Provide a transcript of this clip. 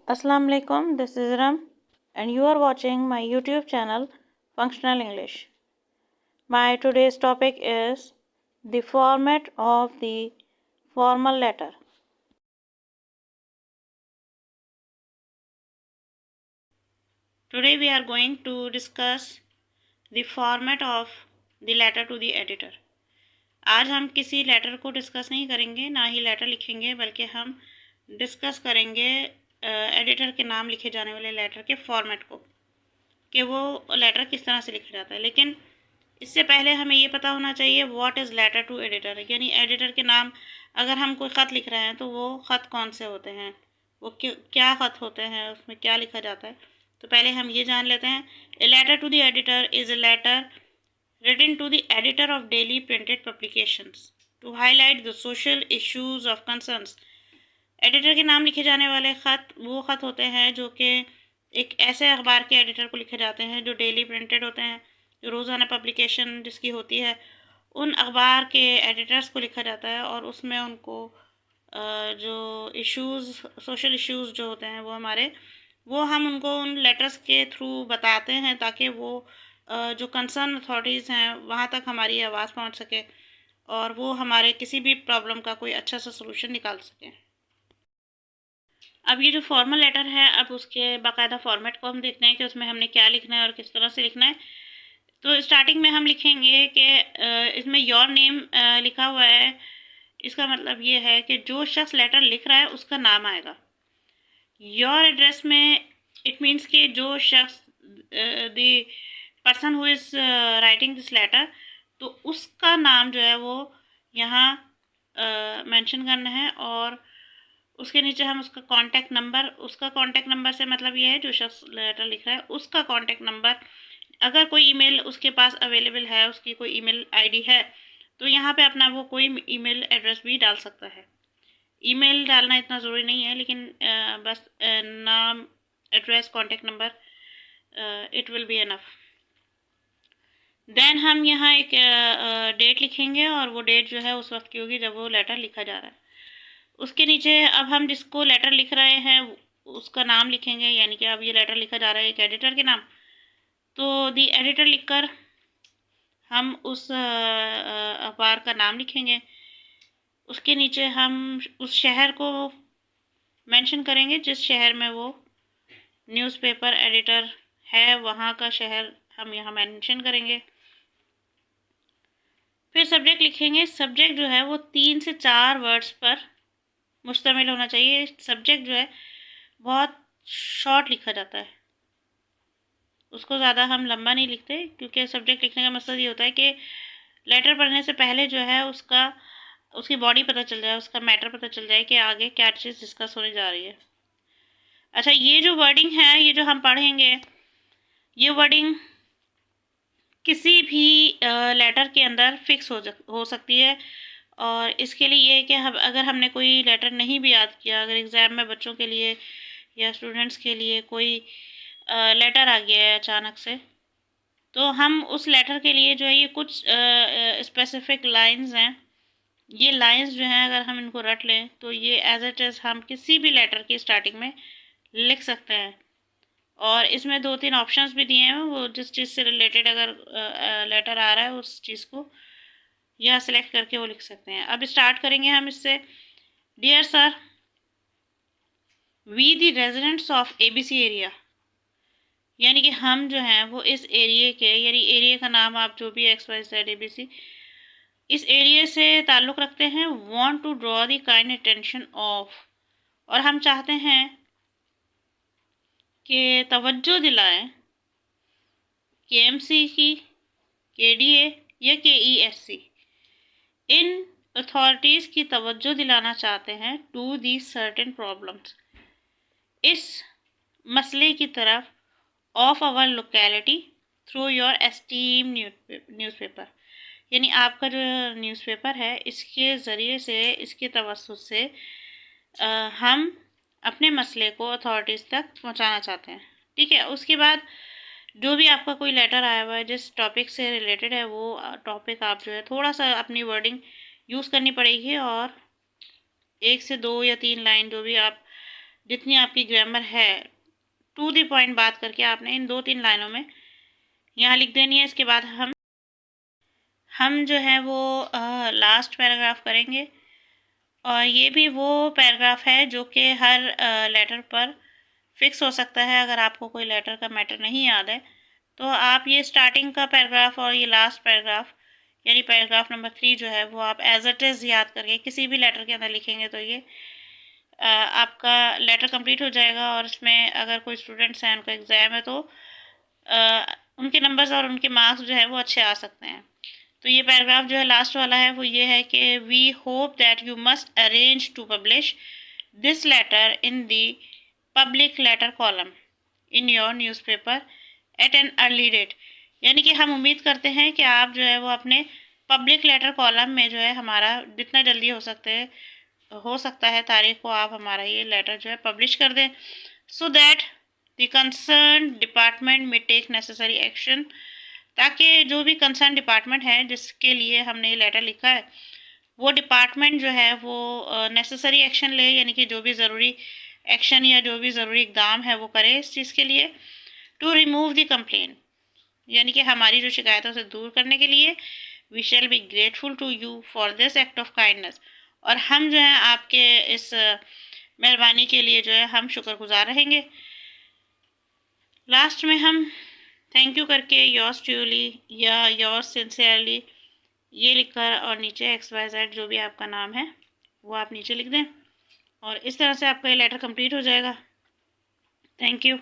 Assalamu alaikum, this is Ram and you are watching my YouTube channel Functional English. My today's topic is the format of the formal letter. Today we are going to discuss the format of the letter to the editor. आज हम किसी letter को discuss नहीं करेंगे, ना ही letter लिखेंगे, बल्कि हम डिस्कस करेंगे एडिटर के नाम लिखे जाने वाले लेटर के फॉर्मेट को, कि वो लेटर किस तरह से लिखा जाता है। लेकिन इससे पहले हमें ये पता होना चाहिए what is letter to editor, यानी एडिटर के नाम, अगर हम कोई ख़त लिख रहे हैं तो वो ख़त कौन से होते हैं, वो क्या ख़त होते हैं, उसमें क्या लिखा जाता है। तो पहले हम ये जान लेते हैं। A letter to the editor is a letter written to the editor of daily printed publications to highlight the social issues of concerns. Editor के नाम लिखे जाने वाले ख़त वो ख़त होते हैं जो कि एक ऐसे अखबार के एडिटर को लिखे जाते हैं जो डेली प्रिंटेड होते हैं, जो रोज़ाना पब्लिकेशन जिसकी होती है, उन अखबार के एडिटर्स को लिखा जाता है और उसमें उनको जो इश्यूज़, सोशल इश्यूज़ जो होते हैं वो हम उनको उन लेटर्स के थ्रू बताते हैं ताकि वो जो कंसर्न अथॉरिटीज़ हैं वहाँ तक हमारी आवाज़ पहुँच सके और वो हमारे किसी भी प्रॉब्लम का कोई अच्छा सा सलूशन निकाल सकें। अब ये जो फॉर्मल लेटर है, अब उसके बाकायदा फॉर्मेट को हम देखते हैं कि उसमें हमने क्या लिखना है और किस तरह से लिखना है। तो स्टार्टिंग में हम लिखेंगे कि इसमें योर नेम लिखा हुआ है। इसका मतलब ये है कि जो शख्स लेटर लिख रहा है उसका नाम आएगा। योर एड्रेस में इट मीन्स कि जो शख्स the person who is writing this letter, तो उसका नाम जो है वो यहाँ मेंशन करना है और उसके नीचे हम उसका कांटेक्ट नंबर से मतलब ये है जो शख्स लेटर लिख रहा है उसका कांटेक्ट नंबर, अगर कोई ईमेल उसके पास अवेलेबल है, उसकी कोई ईमेल आईडी है, तो यहाँ पे अपना वो कोई ईमेल एड्रेस भी डाल सकता है। ईमेल डालना इतना ज़रूरी नहीं है, लेकिन बस नाम, address, contact number, it will be enough. Then हम यहाँ एक डेट लिखेंगे और वो डेट जो है उस वक्त की होगी जब वो लेटर लिखा जा रहा है। उसके नीचे अब हम जिसको लेटर लिख रहे हैं उसका नाम लिखेंगे, यानी कि अब ये लेटर लिखा जा रहा है एक एडिटर के नाम, तो दी एडिटर लिखकर हम उस अखबार का नाम लिखेंगे। उसके नीचे हम उस शहर को मेंशन करेंगे जिस शहर में वो न्यूज़पेपर एडिटर है, वहाँ का शहर हम यहाँ मेंशन करेंगे। फिर सब्जेक्ट लिखेंगे। सब्जेक्ट जो है वो 3 से 4 वर्ड्स पर मुश्तमिल होना चाहिए। सब्जेक्ट जो है बहुत शॉर्ट लिखा जाता है, उसको ज़्यादा हम लंबा नहीं लिखते, क्योंकि सब्जेक्ट लिखने का मकसद ये होता है कि लेटर पढ़ने से पहले जो है उसकी बॉडी पता चल जाए, उसका मैटर पता चल जाए कि आगे क्या चीज़ डिस्कस होने जा रही है। अच्छा, ये जो वर्डिंग है, ये जो हम पढ़ेंगे, ये वर्डिंग किसी भी लेटर के अंदर फिक्स हो सकती है। और इसके लिए ये है कि अगर हमने कोई लेटर नहीं भी याद किया, अगर एग्ज़ाम में बच्चों के लिए या स्टूडेंट्स के लिए कोई लेटर आ गया है अचानक से, तो हम उस लेटर के लिए जो है ये कुछ स्पेसिफिक लाइंस हैं। ये लाइंस जो हैं अगर हम इनको रट लें तो ये एज इट इज़ हम किसी भी लेटर की स्टार्टिंग में लिख सकते हैं। और इसमें 2-3 ऑप्शंस भी दिए हैं, वो जिस चीज़ से रिलेटेड अगर लेटर आ रहा है उस चीज़ को यह सिलेक्ट करके वो लिख सकते हैं। अब स्टार्ट करेंगे हम इससे। Dear sir, we the residents of ABC area, यानी कि हम जो हैं वो इस एरिया के, यानी एरिया का नाम आप जो भी XYZ ABC इस एरिया से ताल्लुक़ रखते हैं। Want to draw the kind attention of, और हम चाहते हैं कि तवज्जो दिलाएं KMC की, KDA या KESC, इन अथॉरिटीज़ की तवज्जो दिलाना चाहते हैं टू दी सर्टेन प्रॉब्लम्स, इस मसले की तरफ, of our locality through your esteem newspaper, यानी आपका जो न्यूज़पेपर है इसके ज़रिए से, इसके तवस्सुत से हम अपने मसले को अथॉरिटीज़ तक पहुंचाना चाहते हैं। ठीक है। उसके बाद जो भी आपका कोई लेटर आया हुआ है जिस टॉपिक से रिलेटेड है, वो टॉपिक आप जो है थोड़ा सा अपनी वर्डिंग यूज़ करनी पड़ेगी और 1 से 2 या 3 लाइन जो भी आप जितनी आपकी ग्रामर है टू द पॉइंट बात करके आपने इन 2-3 लाइनों में यहाँ लिख देनी है। इसके बाद हम जो है वो लास्ट पैराग्राफ करेंगे, और ये भी वो पैराग्राफ है जो कि हर लेटर पर फिक्स हो सकता है। अगर आपको कोई लेटर का मैटर नहीं याद है तो आप ये स्टार्टिंग का पैराग्राफ और ये लास्ट पैराग्राफ यानी पैराग्राफ नंबर 3 जो है वो आप एज इट इज़ याद करके किसी भी लेटर के अंदर लिखेंगे तो ये आपका लेटर कंप्लीट हो जाएगा। और इसमें अगर कोई स्टूडेंट्स हैं, उनका एग्ज़ाम है, तो उनके नंबर्स और उनके मार्क्स जो है वो अच्छे आ सकते हैं। तो ये पैराग्राफ जो है लास्ट वाला है वो ये है कि we hope that you must arrange to publish this letter in the public letter column in your newspaper at an early date. यानी कि हम उम्मीद करते हैं कि आप जो है वो अपने पब्लिक लेटर कॉलम में जो है हमारा जितना जल्दी हो सकता है तारीख को आप हमारा ये लेटर जो है पब्लिश कर दें, so that the concern department में टेक नेसेसरी एक्शन, ताकि जो भी कंसर्न डिपार्टमेंट है जिसके लिए हमने ये लेटर लिखा है वो डिपार्टमेंट जो है वो नेसेसरी एक्शन ले, यानी कि जो भी ज़रूरी एक्शन या जो भी ज़रूरी इकदाम है वो करे इस चीज़ के लिए। टू रिमूव द कंप्लेन, यानी कि हमारी जो शिकायतों से दूर करने के लिए। We shall be grateful to you for this act of kindness, और हम जो है आपके इस मेहरबानी के लिए जो है हम शुक्रगुजार रहेंगे। लास्ट में हम थैंक यू करके योर्स ट्रूली या योर्स सिंसियरली ये लिखकर और नीचे XYZ जो भी आपका नाम है वो आप नीचे लिख दें, और इस तरह से आपका ये लेटर कंप्लीट हो जाएगा। Thank you.